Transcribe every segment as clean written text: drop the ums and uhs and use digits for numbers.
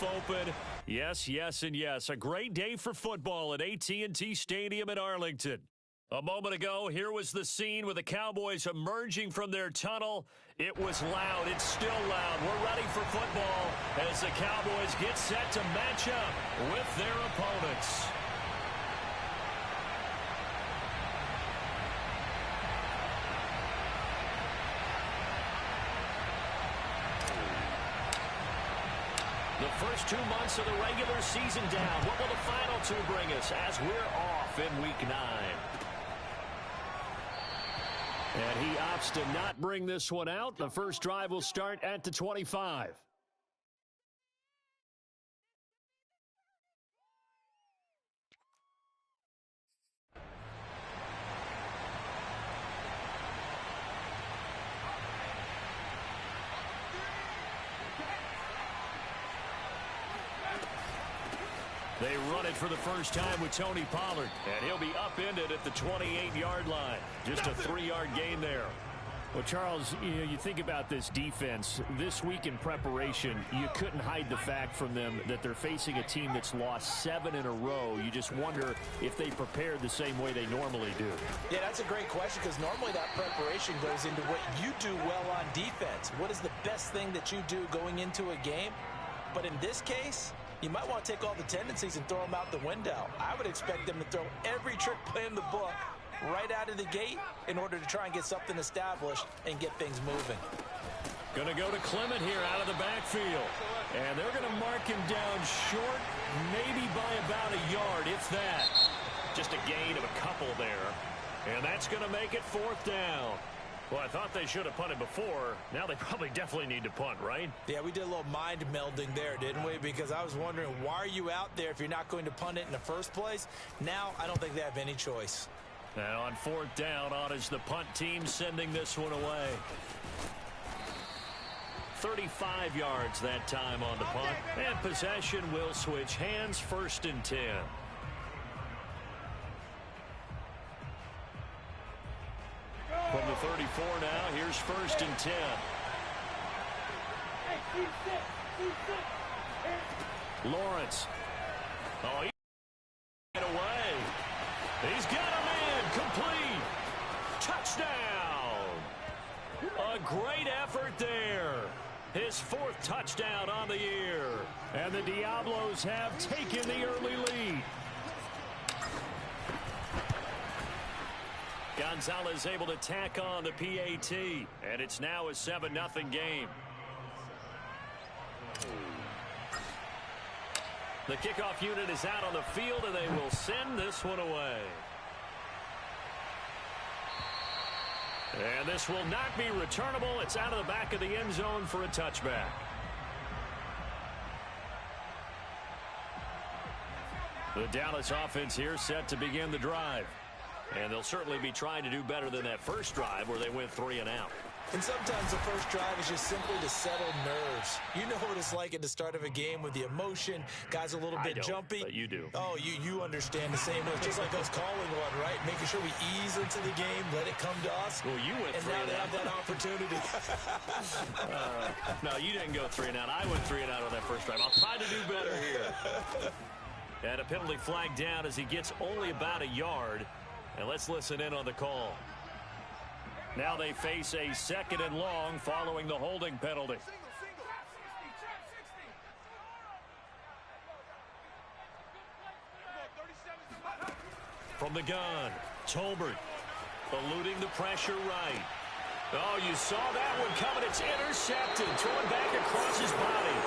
roof open. Yes, yes, and yes. A great day for football at AT&T Stadium in Arlington. A moment ago, here was the scene with the Cowboys emerging from their tunnel. It was loud. It's still loud. We're ready for football as the Cowboys get set to match up with their opponents. The first 2 months of the regular season down. What will the final two bring us as we're off in Week 9? And he opts to not bring this one out. The first drive will start at the 25. They run it for the first time with Tony Pollard, and he'll be upended at the 28-yard line. Just a 3-yard gain there. Well, Charles, you think about this defense. This week in preparation, you couldn't hide the fact from them that they're facing a team that's lost 7 in a row. You just wonder if they prepared the same way they normally do. Yeah, that's a great question because normally that preparation goes into what you do well on defense. What is the best thing that you do going into a game? But in this case, you might want to take all the tendencies and throw them out the window. I would expect them to throw every trick play in the book right out of the gate in order to try and get something established and get things moving. Going to go to Clement here out of the backfield. And they're going to mark him down short, maybe by about a yard, if that. Just a gain of a couple there. And that's going to make it 4th down. Well, I thought they should have punted before. Now they probably definitely need to punt, right? Yeah, we did a little mind melding there, didn't we? Because I was wondering, why are you out there if you're not going to punt it in the first place? Now, I don't think they have any choice. Now on 4th down, on is the punt team sending this one away. 35 yards that time on the punt. And possession will switch hands, 1st and 10. From the 34 now, here's 1st and 10. Lawrence. Oh, he get away. He's got him in. Complete. Touchdown. A great effort there. His 4th touchdown on the year. And the Diablos have taken the early lead. Gonzalez able to tack on the PAT, and it's now a 7-0 game. The kickoff unit is out on the field, and they will send this one away. And this will not be returnable. It's out of the back of the end zone for a touchback. The Dallas offense here set to begin the drive. And they'll certainly be trying to do better than that first drive where they went 3 and out. And sometimes the first drive is just simply to settle nerves. You know what it's like at the start of a game with the emotion. Guys a little bit jumpy. But you do. Oh, you understand the same way. It's just like us calling one, right? Making sure we ease into the game, let it come to us. Well, you went 3 and out. And now they have that opportunity. No, you didn't go 3 and out. I went 3 and out on that first drive. I'll try to do better here. And a penalty flag down as he gets only about a yard. And let's listen in on the call. Now they face a 2nd and long following the holding penalty. From the gun, Tolbert eluding the pressure right. Oh, you saw that one coming. It's intercepted. Thrown back across his body.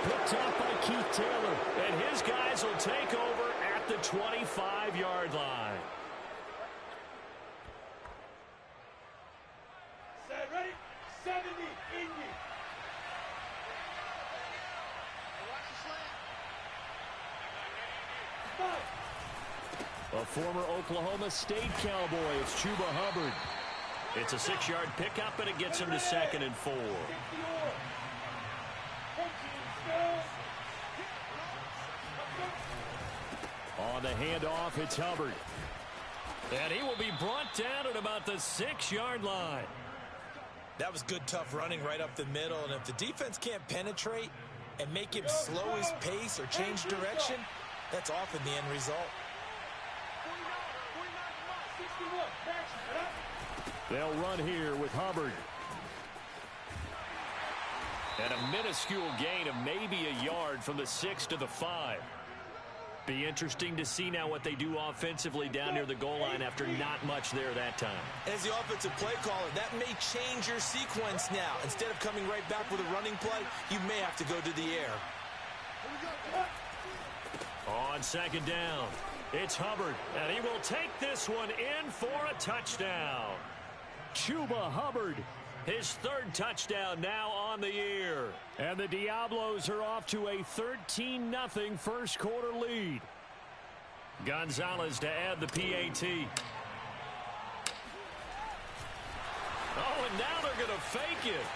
Picked up by Keith Taylor. And his guys will take over at the 25-yard line. Ready? 70 in you. A former Oklahoma State Cowboy, it's Chuba Hubbard. It's a 6-yard pickup, and it gets him to 2nd and 4. On the handoff, it's Hubbard. And he will be brought down at about the 6-yard line. That was good, tough running right up the middle. And if the defense can't penetrate, and make him slow his pace or change direction, that's often the end result. They'll run here with Hubbard. And a minuscule gain of maybe a yard from the 6 to the 5. Be interesting to see now what they do offensively down near the goal line after not much there that time. As the offensive play caller, that may change your sequence now. Instead of coming right back with a running play, you may have to go to the air. On second down, it's Hubbard, and he will take this one in for a touchdown. Chuba Hubbard, his third touchdown now on the year. And the Diablos are off to a 13-0 first quarter lead. Gonzalez to add the PAT. Oh, and now they're going to fake it.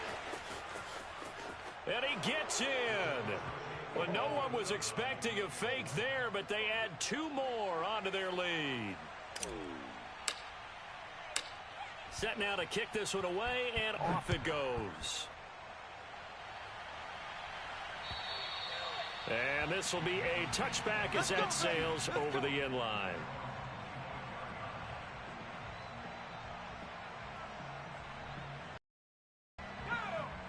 And he gets in. Well, no one was expecting a fake there, but they add 2 more onto their lead. Set now to kick this one away, and off it goes. And this will be a touchback as that sails over the end line.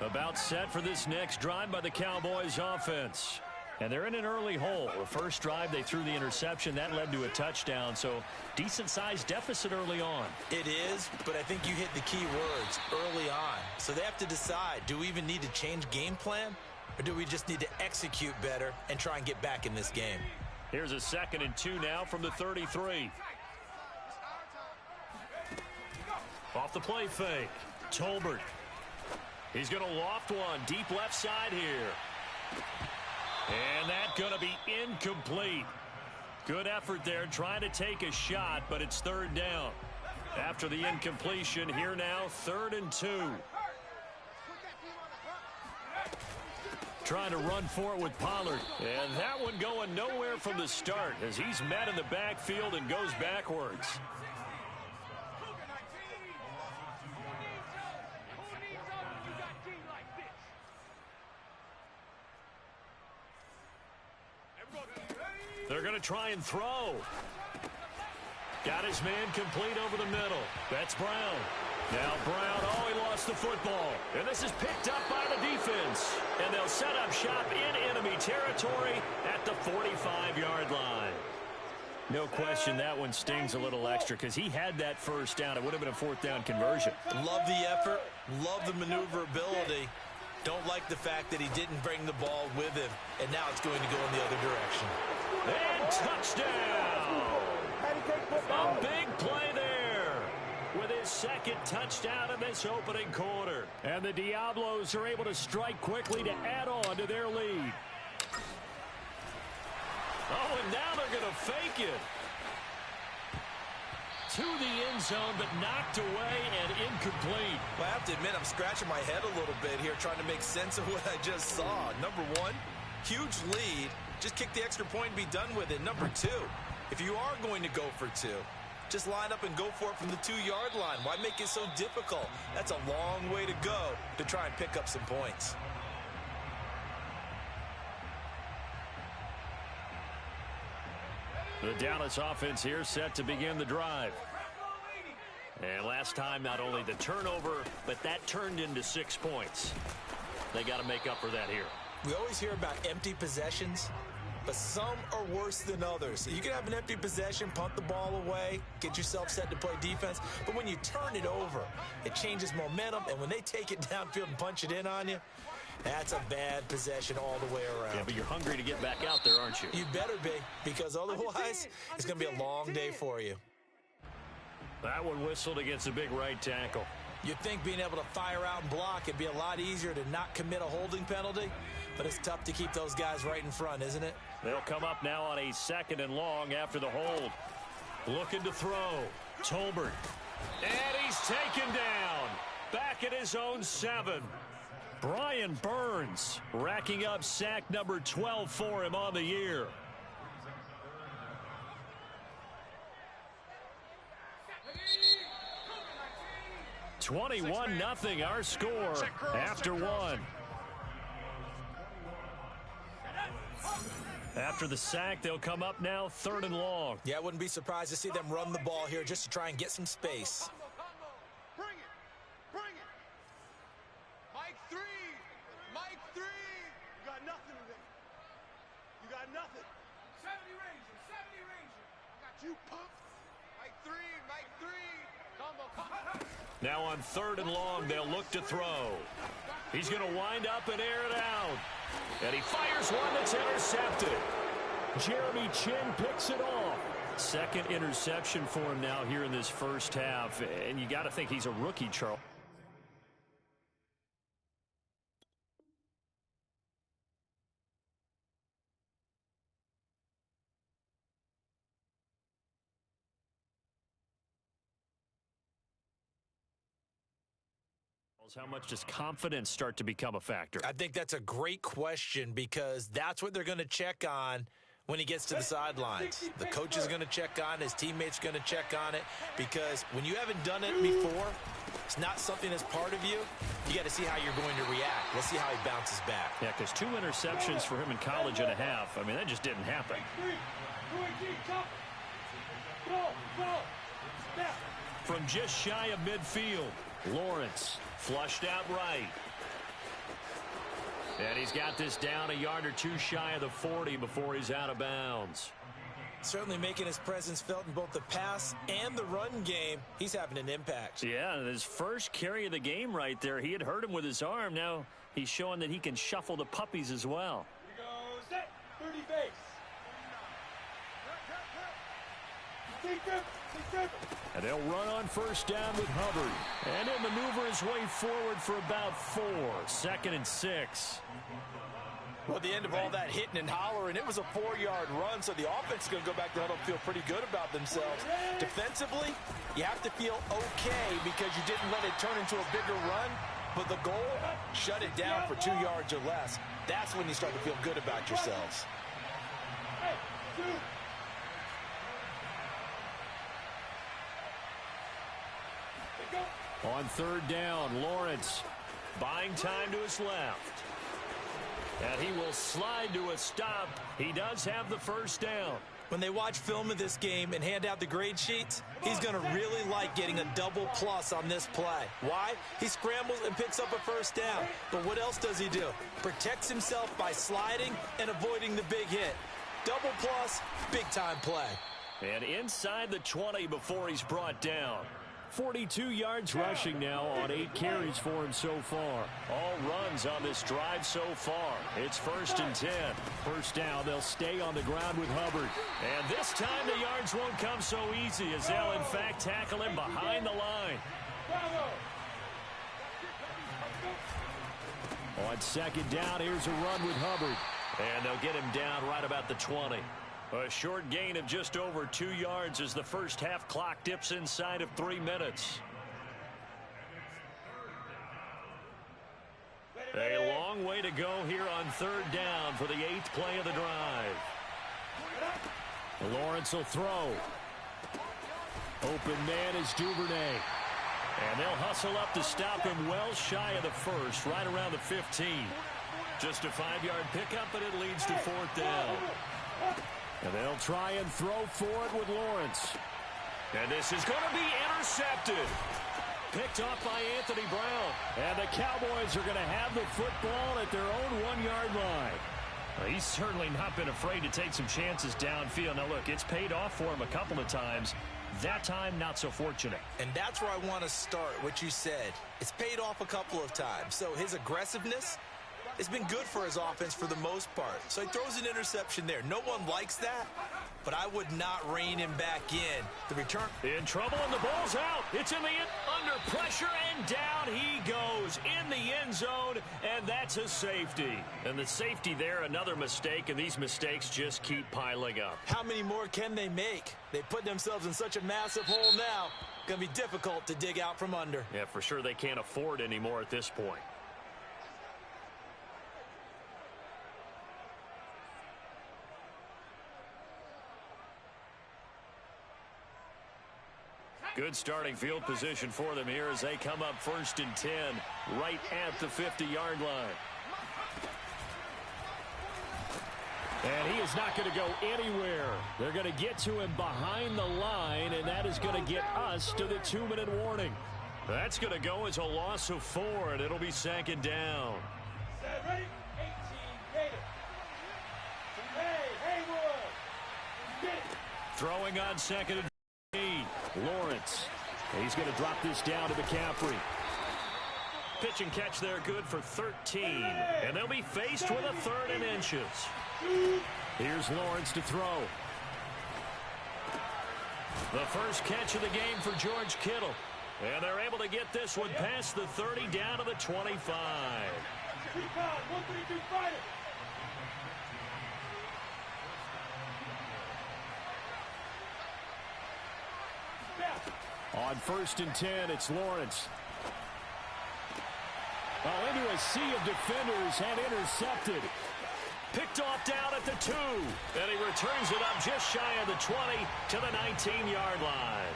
About set for this next drive by the Cowboys offense. And they're in an early hole. The first drive, they threw the interception. That led to a touchdown, so decent-sized deficit early on. It is, but I think you hit the key words, early on. So they have to decide, do we even need to change game plan, or do we just need to execute better and try and get back in this game? Here's a 2nd and 2 now from the 33. Off the play fake, Tolbert. He's going to loft one deep left side here. And that's going to be incomplete. Good effort there trying to take a shot, but it's 3rd down. After the incompletion, here now 3rd and 2. Trying to run for it with Pollard. And that one going nowhere from the start as he's met in the backfield and goes backwards. They're going to try and throw. Got his man complete over the middle. That's Brown. Now Brown, oh, he lost the football. And this is picked up by the defense. And they'll set up shop in enemy territory at the 45-yard line. No question that one stings a little extra because he had that first down. It would have been a 4th down conversion. Love the effort. Love the maneuverability. Don't like the fact that he didn't bring the ball with him, and now it's going to go in the other direction. And touchdown! A big play there with his 2nd touchdown in this opening quarter. And the Diablos are able to strike quickly to add on to their lead. Oh, and now they're going to fake it. To the end zone, but knocked away and incomplete. Well, I have to admit, I'm scratching my head a little bit here trying to make sense of what I just saw. Number 1, huge lead. Just kick the extra point and be done with it. Number 2, if you are going to go for 2, just line up and go for it from the 2-yard line. Why make it so difficult? That's a long way to go to try and pick up some points. The Dallas offense here set to begin the drive. And last time, not only the turnover, but that turned into 6 points. They got to make up for that here. We always hear about empty possessions, but some are worse than others. So you can have an empty possession, punt the ball away, get yourself set to play defense. But when you turn it over, it changes momentum. And when they take it downfield and punch it in on you, that's a bad possession all the way around. Yeah, but you're hungry to get back out there, aren't you? You better be, because otherwise it's going to be a long day for you. That one whistled against a big right tackle. You'd think being able to fire out and block it'd be a lot easier to not commit a holding penalty, but it's tough to keep those guys right in front, isn't it? They'll come up now on a 2nd and long after the hold. Looking to throw. Tolbert. And he's taken down. Back at his own 7. Brian Burns racking up sack number 12 for him on the year. (21-0) our score after 1. After the sack, they'll come up now 3rd and long. Yeah, I wouldn't be surprised to see them run the ball here just to try and get some space. Bring it. Bring it. Mike 3. Mike 3. You got nothing today. You got nothing. 70 Ranger. 70 Ranger. I got you, punk. Mike 3. Mike 3. Combo. Now on 3rd and long, they'll look to throw. He's going to wind up and air it out. And he fires one that's intercepted. Jeremy Chin picks it off. Second interception for him now here in this first half. And you got to think he's a rookie, Charles. How much does confidence start to become a factor? I think that's a great question because that's what they're going to check on when he gets to the sidelines. The coach is going to check on, his teammates are going to check on it, because when you haven't done it before, it's not something that's part of you. You got to see how you're going to react. Let's see how he bounces back. Yeah, because 2 interceptions for him in college and a half. I mean, that just didn't happen. From just shy of midfield, Lawrence flushed out right. And he's got this down a yard or two shy of the 40 before he's out of bounds. Certainly making his presence felt in both the pass and the run game. He's having an impact. Yeah, his first carry of the game right there. He had hurt him with his arm. Now he's showing that he can shuffle the puppies as well. Here goes that 30 base. And they'll run on first down with Hubbard. And he'll maneuver his way forward for about 4. 2nd and 6. Well, at the end of all that hitting and hollering, it was a 4-yard run, so the offense is going to go back to huddle and feel pretty good about themselves. Defensively, you have to feel okay because you didn't let it turn into a bigger run, but the goal, shut it down for 2 yards or less. That's when you start to feel good about yourselves. On 3rd down, Lawrence buying time to his left. And he will slide to a stop. He does have the first down. When they watch film of this game and hand out the grade sheets, he's going to really like getting a double plus on this play. Why? He scrambles and picks up a first down. But what else does he do? Protects himself by sliding and avoiding the big hit. Double plus, big-time play. And inside the 20 before he's brought down. 42 yards rushing now on 8 carries for him so far. All runs on this drive so far. It's 1st and 10. First down, they'll stay on the ground with Hubbard. And this time the yards won't come so easy as they'll in fact tackle him behind the line. On 2nd down, here's a run with Hubbard. And they'll get him down right about the 20. A short gain of just over 2 yards as the first half clock dips inside of 3 minutes. A long way to go here on 3rd down for the 8th play of the drive. Lawrence will throw. Open man is Duvernay. And they'll hustle up to stop him well shy of the first, right around the 15. Just a 5-yard pickup, and it leads to 4th down. And they'll try and throw for it with Lawrence. And this is going to be intercepted. Picked off by Anthony Brown. And the Cowboys are going to have the football at their own 1-yard line. Well, he's certainly not been afraid to take some chances downfield. Now, look, it's paid off for him a couple of times. That time, not so fortunate. And that's where I want to start, what you said. It's paid off a couple of times. So his aggressiveness, it's been good for his offense for the most part. So he throws an interception there. No one likes that, but I would not rein him back in. The return. In trouble, and the ball's out. It's in the end, under pressure, and down he goes in the end zone, and that's a safety. And the safety there, another mistake, and these mistakes just keep piling up. How many more can they make? They put themselves in such a massive hole now. Going to be difficult to dig out from under. Yeah, for sure they can't afford anymore at this point. Good starting field position for them here as they come up 1st and 10 right at the 50-yard line. And he is not going to go anywhere. They're going to get to him behind the line, and that is going to get us to the 2-minute warning. That's going to go as a loss of 4, and it'll be second down. Set, ready? 18, Gator. Hey, Haywood. Get it. Throwing on second and 8. Lawrence. He's going to drop this down to McCaffrey. Pitch and catch there good for 13. And they'll be faced with a 3rd and inches. Here's Lawrence to throw. The first catch of the game for George Kittle. And they're able to get this one past the 30 down to the 25. 1-3-2 fighter. On 1st and 10, it's Lawrence. Oh, into a sea of defenders and intercepted. Picked off down at the 2. And he returns it up just shy of the 20 to the 19-yard line.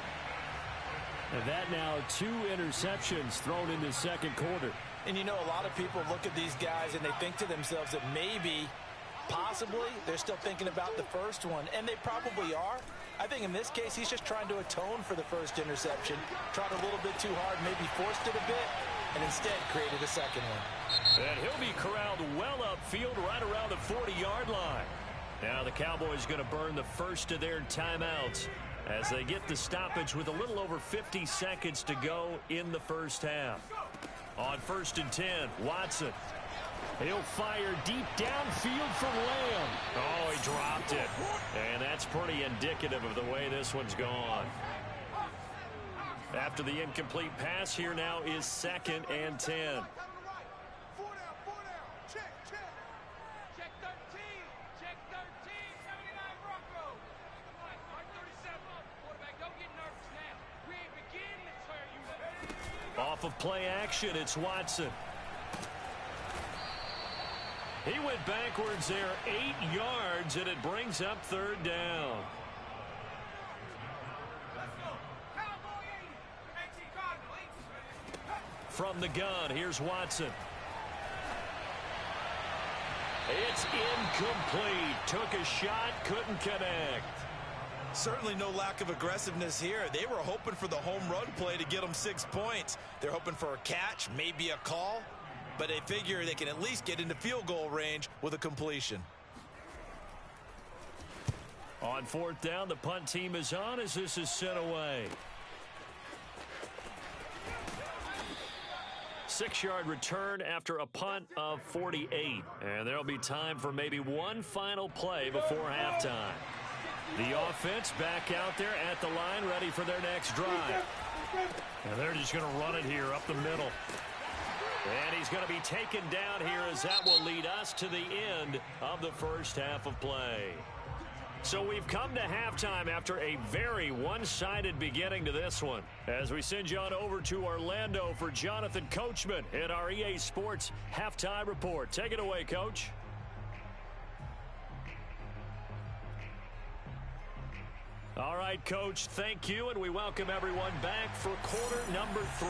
And that now 2 interceptions thrown in the second quarter. And you know, a lot of people look at these guys and they think to themselves that maybe, possibly, they're still thinking about the first one. And they probably are. I think in this case, he's just trying to atone for the first interception. Tried a little bit too hard, maybe forced it a bit, and instead created a second one. And he'll be corralled well upfield right around the 40-yard line. Now the Cowboys going to burn the first of their timeouts as they get the stoppage with a little over 50 seconds to go in the first half. On 1st and 10, Watson. He'll fire deep downfield for Lamb. Oh, he dropped it. And that's pretty indicative of the way this one's gone. After the incomplete pass, here now is 2nd and 10. 4 down. Check. Check 13. Check 13. 79 Broncos. Mark 37. Quarterback, don't get nervous now. We ain't beginning to turn you up. Off of play action, it's Watson. He went backwards there 8 yards, and it brings up 3rd down. From the gun, here's Watson. It's incomplete. Took a shot, couldn't connect. Certainly no lack of aggressiveness here. They were hoping for the home run play to get them 6 points. They're hoping for a catch, maybe a call. But they figure they can at least get into field goal range with a completion. On 4th down, the punt team is on as this is sent away. 6-yard return after a punt of 48. And there'll be time for maybe one final play before halftime. The offense back out there at the line, ready for their next drive. And they're just going to run it here up the middle. And he's going to be taken down here as that will lead us to the end of the first half of play. So we've come to halftime after a very one-sided beginning to this one. As we send you on over to Orlando for Jonathan Coachman in our EA Sports Halftime Report. Take it away, Coach. All right, Coach, thank you, and we welcome everyone back for quarter number 3.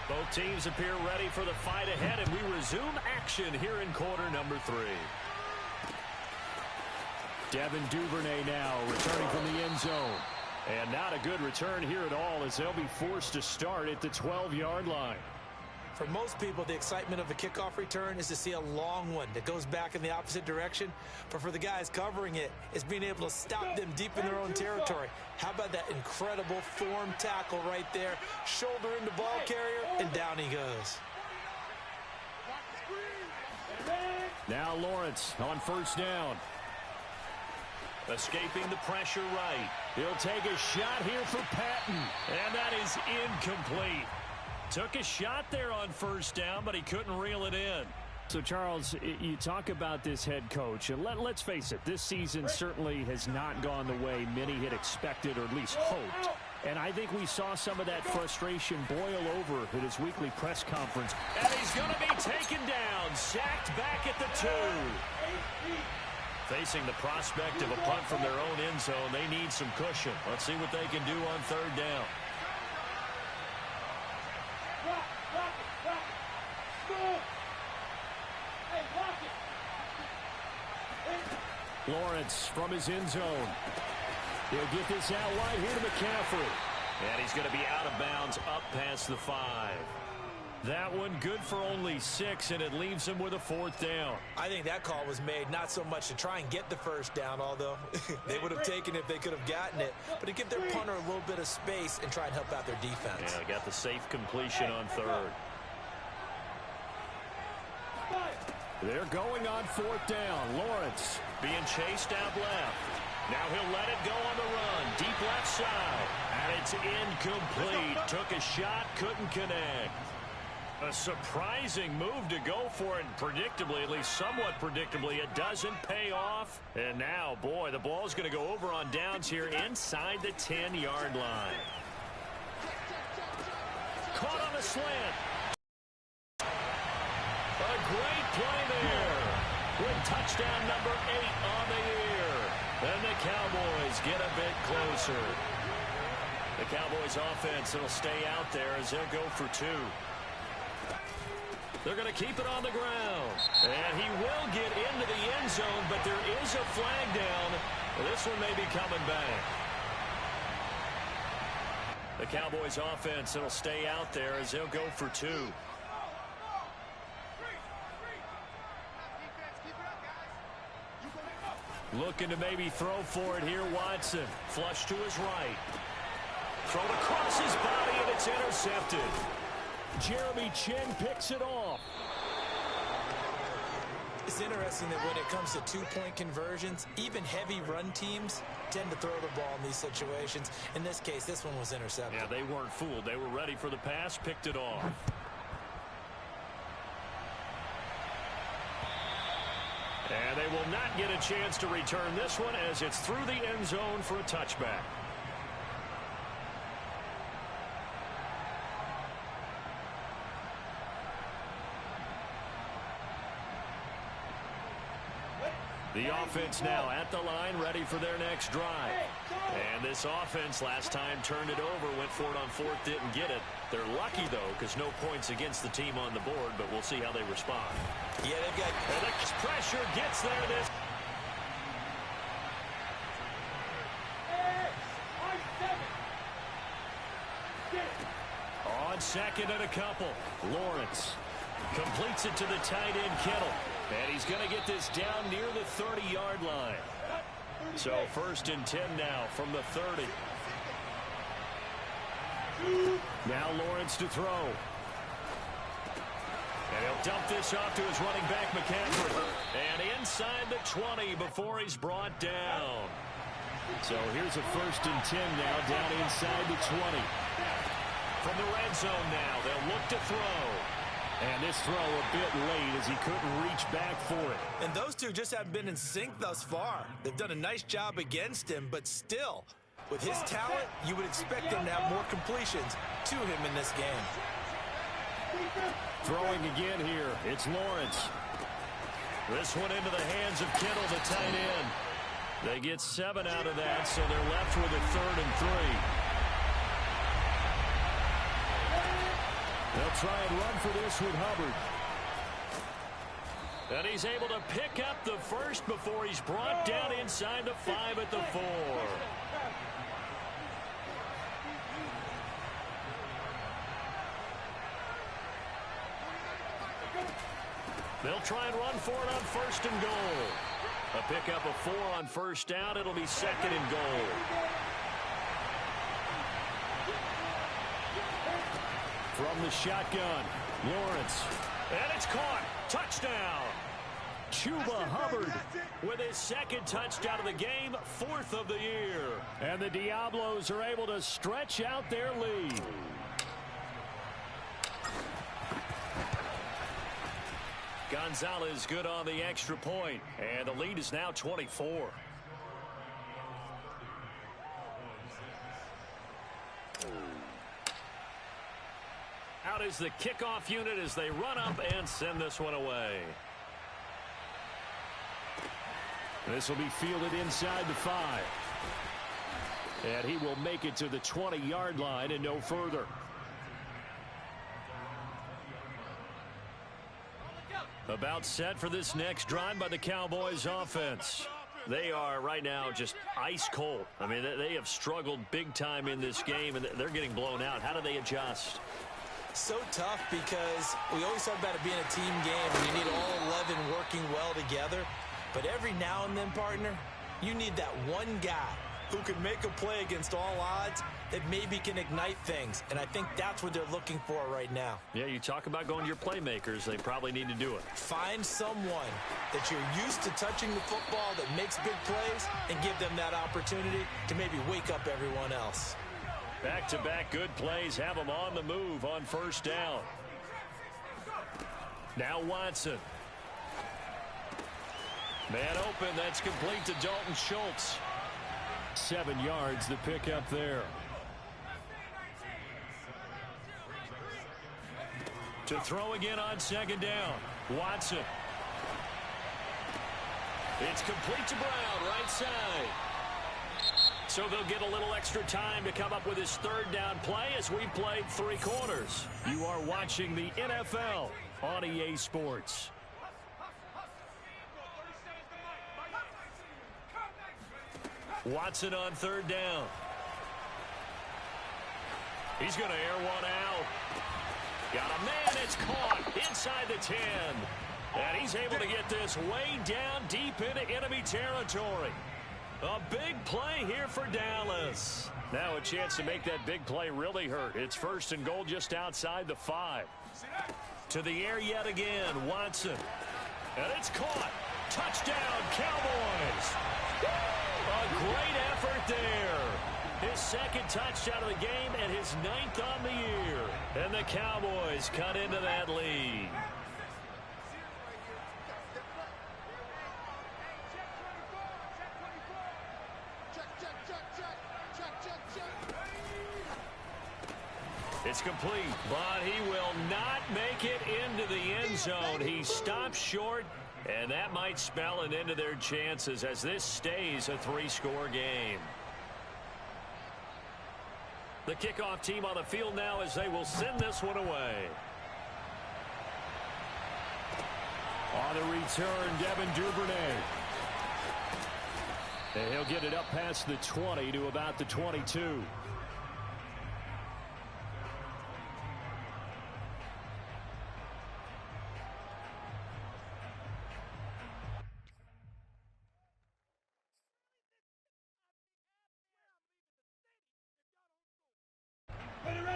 Both teams appear ready for the fight ahead, and we resume action here in quarter number 3. Devin Duvernay now returning from the end zone. And not a good return here at all as they'll be forced to start at the 12-yard line. For most people, the excitement of a kickoff return is to see a long one that goes back in the opposite direction. But for the guys covering it, it's being able to stop them deep in their own territory. How about that incredible form tackle right there? Shoulder into ball carrier, and down he goes. Now Lawrence on 1st down. Escaping the pressure right. He'll take a shot here for Patton. And that is incomplete. Took a shot there on 1st down, but he couldn't reel it in. So, Charles, you talk about this head coach. And let's face it, this season certainly has not gone the way many had expected or at least hoped. And I think we saw some of that frustration boil over at his weekly press conference. And he's going to be taken down, sacked back at the 2. Facing the prospect of a punt from their own end zone, they need some cushion. Let's see what they can do on 3rd down. Lawrence from his end zone. He'll get this out wide here to McCaffrey. And he's going to be out of bounds up past the 5. That one good for only 6, and it leaves him with a 4th down. I think that call was made not so much to try and get the first down, although they would have taken it if they could have gotten it, but to give their punter a little bit of space and try and help out their defense. Yeah, got the safe completion on 3rd. They're going on 4th down. Lawrence being chased out left. Now he'll let it go on the run. Deep left side. And it's incomplete. Took a shot, couldn't connect. A surprising move to go for it. Predictably, at least somewhat predictably, it doesn't pay off. And now, boy, the ball's going to go over on downs here inside the 10-yard line. Caught on a slant. A great play there. With touchdown number 8 on the year. And the Cowboys get a bit closer. The Cowboys offense will stay out there as they'll go for 2. They're going to keep it on the ground. And he will get into the end zone, but there is a flag down. This one may be coming back. The Cowboys offense will stay out there as they'll go for 2. Looking to maybe throw for it here, Watson. Flush to his right. Thrown across his body, and it's intercepted. Jeremy Chin picks it off. It's interesting that when it comes to two-point conversions, even heavy run teams tend to throw the ball in these situations. In this case, this one was intercepted. Yeah, they weren't fooled. They were ready for the pass, picked it off. And they will not get a chance to return this one as it's through the end zone for a touchback. The offense now at the line, ready for their next drive. And this offense last time turned it over, went for it on 4th, didn't get it. They're lucky, though, because no points against the team on the board, but we'll see how they respond. Yeah, they've got... And the pressure gets there. This. On 2nd and a couple, Lawrence completes it to the tight end, Kittle. And he's going to get this down near the 30-yard line. So 1st and 10 now from the 30. Now Lawrence to throw. And he'll dump this off to his running back, McCaffrey. And inside the 20 before he's brought down. So here's a 1st and 10 now down inside the 20. From the red zone now, they'll look to throw. And this throw a bit late as he couldn't reach back for it. And those two just haven't been in sync thus far. They've done a nice job against him, but still, with his talent, you would expect him to have more completions to him in this game. Throwing again here, it's Lawrence. This one into the hands of Kittle, the tight end. They get 7 out of that, so they're left with a 3rd and 3. They'll try and run for this with Hubbard. And he's able to pick up the 1st before he's brought down inside the 5 at the 4. They'll try and run for it on 1st and goal. A pickup of 4 on 1st down. It'll be 2nd and goal. From the shotgun, Lawrence. And it's caught. Touchdown. Chuba Hubbard with his 2nd touchdown of the game, 4th of the year. And the Diablos are able to stretch out their lead. Gonzalez good on the extra point, and the lead is now 24. Out is the kickoff unit as they run up and send this one away. This will be fielded inside the 5. And he will make it to the 20-yard line and no further. About set for this next drive by the Cowboys offense. They are right now just ice cold. I mean, they have struggled big time in this game, and they're getting blown out. How do they adjust? So tough because we always talk about it being a team game, and you need all 11 working well together. But every now and then, partner, you need that one guy who can make a play against all odds that maybe can ignite things. And I think that's what they're looking for right now. Yeah, you talk about going to your playmakers. They probably need to do it. Find someone that you're used to touching the football that makes big plays and give them that opportunity to maybe wake up everyone else. Back-to-back good plays have them on the move on first down. Now Watson. Man open, that's complete to Dalton Schultz. 7 yards the pick up there. To throw again on second down. Watson. It's complete to Brown, right side. So they'll get a little extra time to come up with his third down play as we played 3 quarters. You are watching the NFL on EA Sports. Watson on third down. He's going to air one out. Got a man, it's caught inside the 10. And he's able to get this way down deep into enemy territory. A big play here for Dallas. Now a chance to make that big play really hurt. It's first and goal just outside the 5. To the air yet again, Watson. And it's caught. Touchdown, Cowboys. A great effort there. His second touchdown of the game and his 9th on the year. And the Cowboys cut into that lead. It's complete, but he will not make it into the end zone. He stops short, and that might spell an end to their chances as this stays a 3-score game. The kickoff team on the field now as they will send this one away. On the return, Devin Duvernay. And he'll get it up past the 20 to about the 22.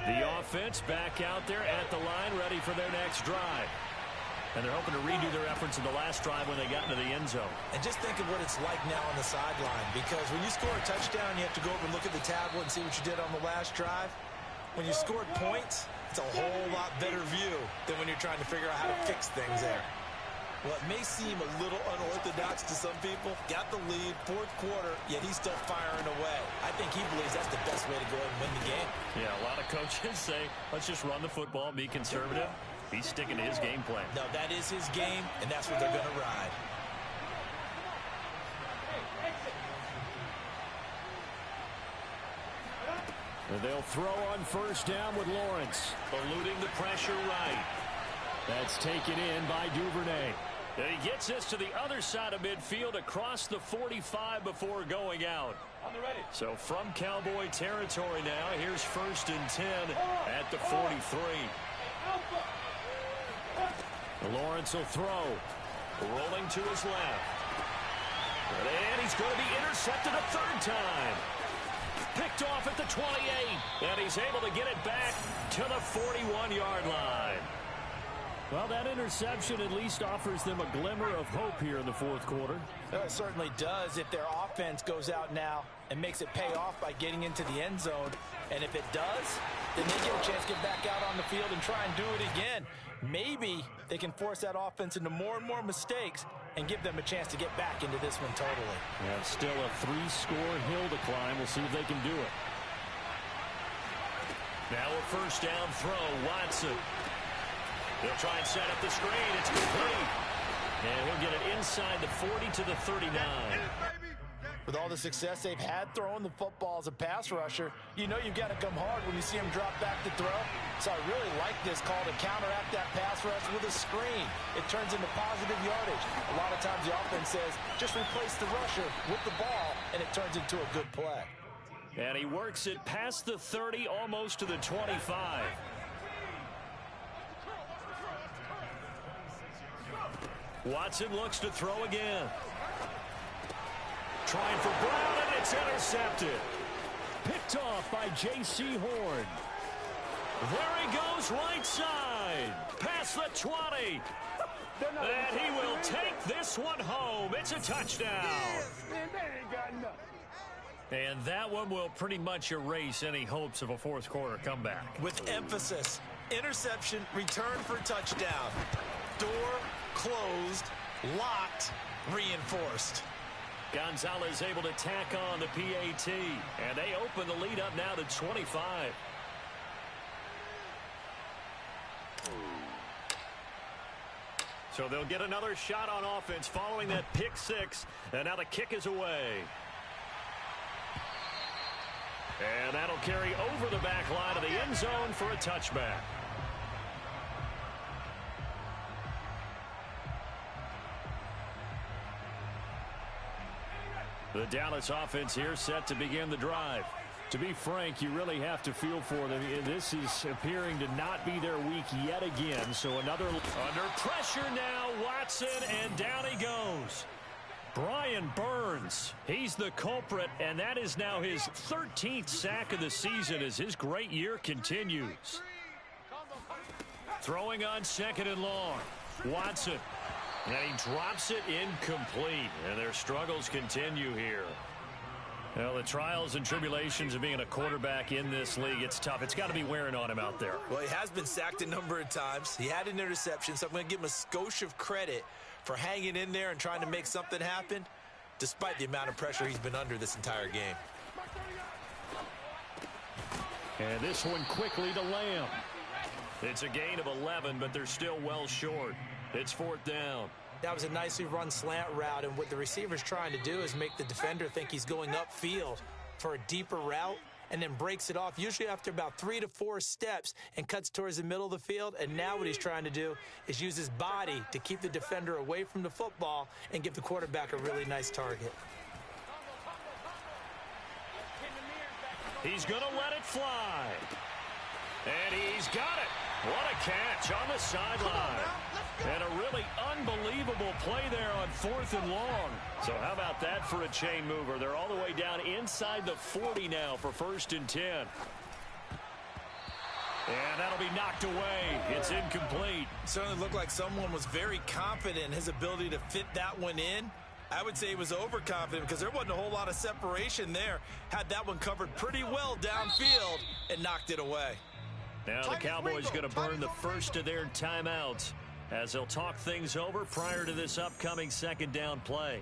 The offense back out there at the line, ready for their next drive. And they're hoping to redo their efforts in the last drive when they got into the end zone. And just think of what it's like now on the sideline, because when you score a touchdown, you have to go over and look at the tablet and see what you did on the last drive. When you scored points, it's a whole lot better view than when you're trying to figure out how to fix things there. Well, it may seem a little unorthodox to some people. Got the lead, 4th quarter, yet he's still firing away. I think he believes that's the best way to go ahead and win the game. Yeah, a lot of coaches say, let's just run the football, be conservative. He's sticking to his game plan. No, that is his game, and that's what they're going to ride. And they'll throw on first down with Lawrence. Eluding the pressure right. That's taken in by Duvernay. And he gets this to the other side of midfield across the 45 before going out. So from Cowboy territory now, here's first and 10 at the 43. Lawrence will throw. Rolling to his left. And he's going to be intercepted a 3rd time. Picked off at the 28. And he's able to get it back to the 41-yard line. Well, that interception at least offers them a glimmer of hope here in the 4th quarter. It certainly does if their offense goes out now and makes it pay off by getting into the end zone. And if it does, then they get a chance to get back out on the field and try and do it again. Maybe they can force that offense into more and more mistakes and give them a chance to get back into this one totally. Yeah, still a 3-score hill to climb. We'll see if they can do it. Now a first down throw, Watson. He'll try and set up the screen. It's complete. And he'll get it inside the 40 to the 39. With all the success they've had throwing the football as a pass rusher, you know you've got to come hard when you see him drop back to throw. So I really like this call to counteract that pass rush with a screen. It turns into positive yardage. A lot of times the offense says, just replace the rusher with the ball, and it turns into a good play. And he works it past the 30, almost to the 25. Watson looks to throw again. Trying for Brown, and it's intercepted. Picked off by J.C. Horn. There he goes, right side. Past the 20. And he will take this one home. It's a touchdown. And that one will pretty much erase any hopes of a fourth quarter comeback. With emphasis, interception, return for touchdown. Door closed, locked, reinforced. Gonzalez able to tack on the PAT, and they open the lead up now to 25. So they'll get another shot on offense following that pick six, and now the kick is away. And that'll carry over the back line of the end zone for a touchback. The Dallas offense here set to begin the drive. To be frank, you really have to feel for them. This is appearing to not be their week yet again. So another under pressure now, Watson, and down he goes. Brian Burns, he's the culprit, and that is now his 13th sack of the season as his great year continues. Throwing on second and long. Watson. And he drops it incomplete, and their struggles continue here. Well, the trials and tribulations of being a quarterback in this league, it's tough. It's got to be wearing on him out there. Well, he has been sacked a number of times. He had an interception, so I'm going to give him a skosh of credit for hanging in there and trying to make something happen, despite the amount of pressure he's been under this entire game. And this one quickly to Lamb. It's a gain of 11, but they're still well short. It's fourth down. That was a nicely run slant route, and what the receiver's trying to do is make the defender think he's going upfield for a deeper route and then breaks it off, usually after about 3 to 4 steps, and cuts towards the middle of the field. And now what he's trying to do is use his body to keep the defender away from the football and give the quarterback a really nice target. He's going to let it fly. And he's got it. What a catch on the sideline. And a really unbelievable play there on fourth and long. So how about that for a chain mover? They're all the way down inside the 40 now for first and 10. And that'll be knocked away. It's incomplete. Certainly looked like someone was very confident in his ability to fit that one in. I would say he was overconfident because there wasn't a whole lot of separation there. Had that one covered pretty well downfield and knocked it away. Now the Cowboys going to burn the first of their timeouts as they'll talk things over prior to this upcoming second down play.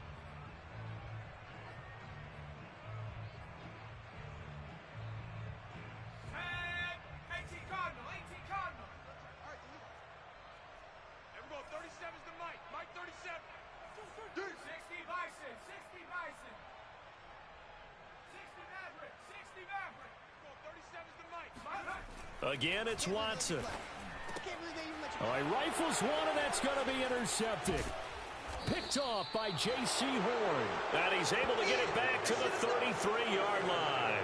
Again, it's Watson. Oh, he rifles one, and that's going to be intercepted. Picked off by J.C. Horn. And he's able to get it back to the 33-yard line.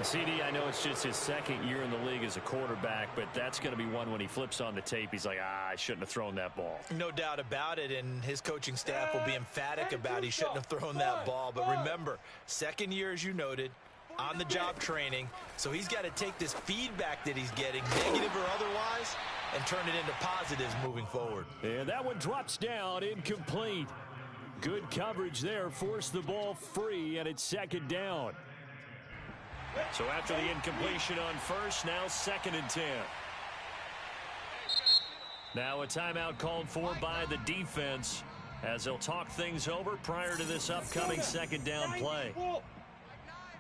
CD, I know it's just his second year in the league as a quarterback, but that's going to be one when he flips on the tape. He's like, I shouldn't have thrown that ball. No doubt about it, and his coaching staff will be emphatic about he shouldn't have thrown that ball. But remember, second year, as you noted, on-the-job training, so he's got to take this feedback that he's getting, negative or otherwise, and turn it into positives moving forward. And that one drops down, incomplete. Good coverage there, forced the ball free, and it's second down. So after the incompletion on first, now second and 10. Now a timeout called for by the defense as they'll talk things over prior to this upcoming second down play.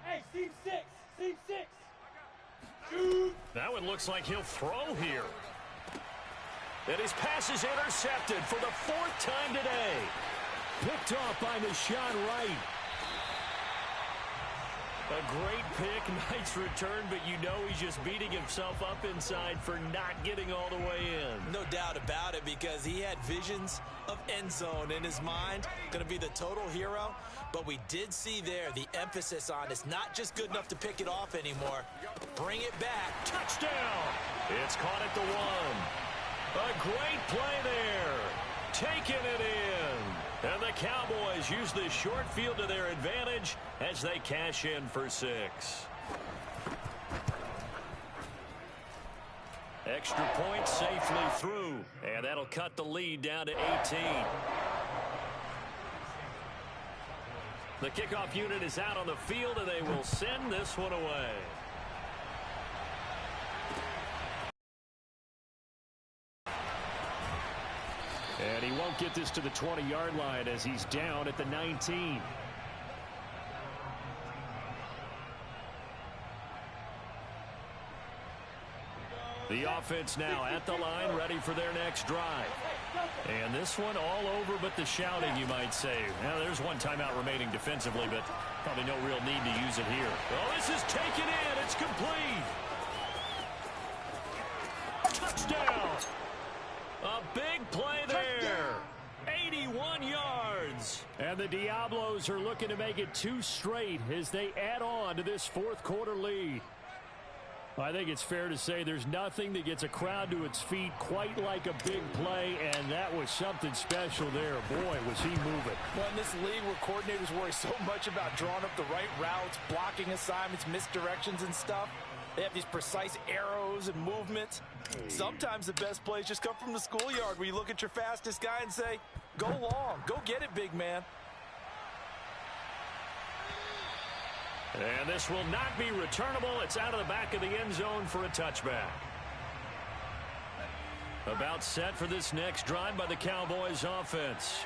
Hey, Steve 6. Steve 6. That one looks like he'll throw here. And his pass is intercepted for the 4th time today. Picked off by Deshaun Wright. A great pick, nice return, but you know he's just beating himself up inside for not getting all the way in. No doubt about it, because he had visions of end zone in his mind. Going to be the total hero. But we did see there the emphasis on it's not just good enough to pick it off anymore. Bring it back. Touchdown! It's caught at the 1. A great play there. Taking it in. And the Cowboys use this short field to their advantage as they cash in for 6. Extra point safely through. And that'll cut the lead down to 18. The kickoff unit is out on the field, and they will send this one away. And he won't get this to the 20-yard line as he's down at the 19. The offense now at the line, ready for their next drive. And this one all over but the shouting, you might say. Now, there's one timeout remaining defensively, but probably no real need to use it here. Oh, this is taken in. It's complete. Touchdown. A big play there. 81 yards. And the Diablos are looking to make it 2 straight as they add on to this fourth-quarter lead. I think it's fair to say there's nothing that gets a crowd to its feet quite like a big play, and that was something special there. Boy, was he moving. Well, in this league where coordinators worry so much about drawing up the right routes, blocking assignments, misdirections and stuff, they have these precise arrows and movements. Sometimes the best plays just come from the schoolyard where you look at your fastest guy and say, go long, go get it, big man. And this will not be returnable. It's out of the back of the end zone for a touchback. About set for this next drive by the Cowboys offense.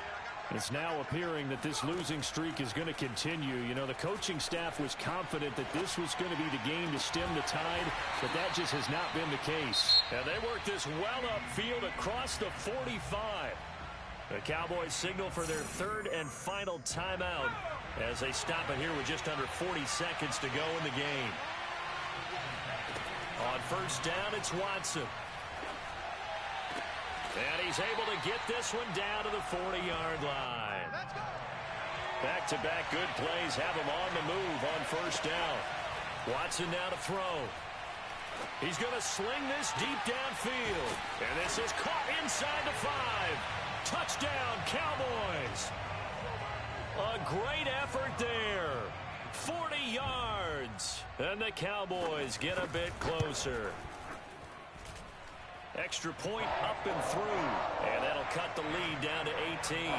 It's now appearing that this losing streak is going to continue. You know, the coaching staff was confident that this was going to be the game to stem the tide, but that just has not been the case. And they work this well upfield across the 45. The Cowboys signal for their 3rd and final timeout as they stop it here with just under 40 seconds to go in the game. On first down, it's Watson. And he's able to get this one down to the 40-yard line. Back-to-back good plays have him on the move on first down. Watson now to throw. He's going to sling this deep downfield. And this is caught inside the 5. Touchdown, Cowboys. A great effort there. 40 yards. And the Cowboys get a bit closer. Extra point up and through. And that'll cut the lead down to 18.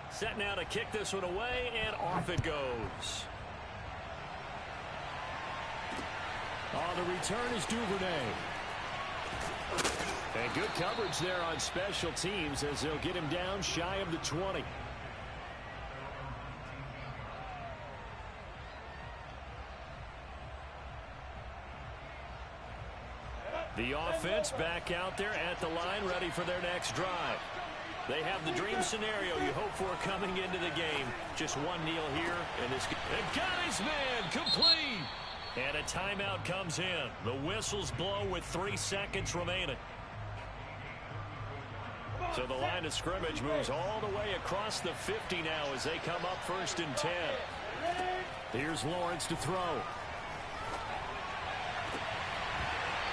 Set now to kick this one away, and off it goes. The return is Duvernay. And good coverage there on special teams as they'll get him down shy of the 20. The offense back out there at the line, ready for their next drive. They have the dream scenario you hope for coming into the game. Just one kneel here, and this got his man complete. And a timeout comes in. The whistles blow with 3 seconds remaining. So the line of scrimmage moves all the way across the 50 now as they come up 1st and 10. Here's Lawrence to throw.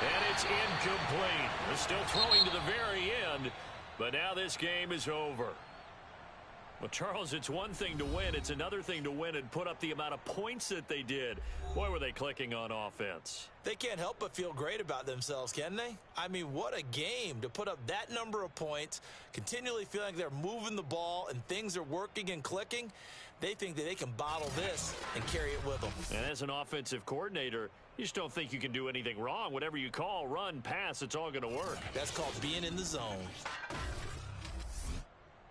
And it's incomplete. They're still throwing to the very end, but now this game is over. Well, Charles, it's one thing to win. It's another thing to win and put up the amount of points that they did. Boy, were they clicking on offense. They can't help but feel great about themselves, can they? I mean, what a game to put up that number of points, continually feeling like they're moving the ball and things are working and clicking. They think that they can bottle this and carry it with them. And as an offensive coordinator, you just don't think you can do anything wrong. Whatever you call, run, pass, it's all going to work. That's called being in the zone.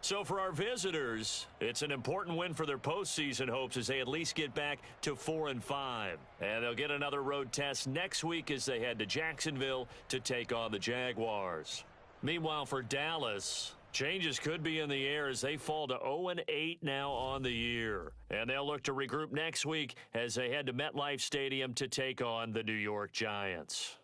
So for our visitors, it's an important win for their postseason hopes as they at least get back to 4-5. And they'll get another road test next week as they head to Jacksonville to take on the Jaguars. Meanwhile, for Dallas, Changes could be in the air as they fall to 0-8 now on the year. And they'll look to regroup next week as they head to MetLife Stadium to take on the New York Giants.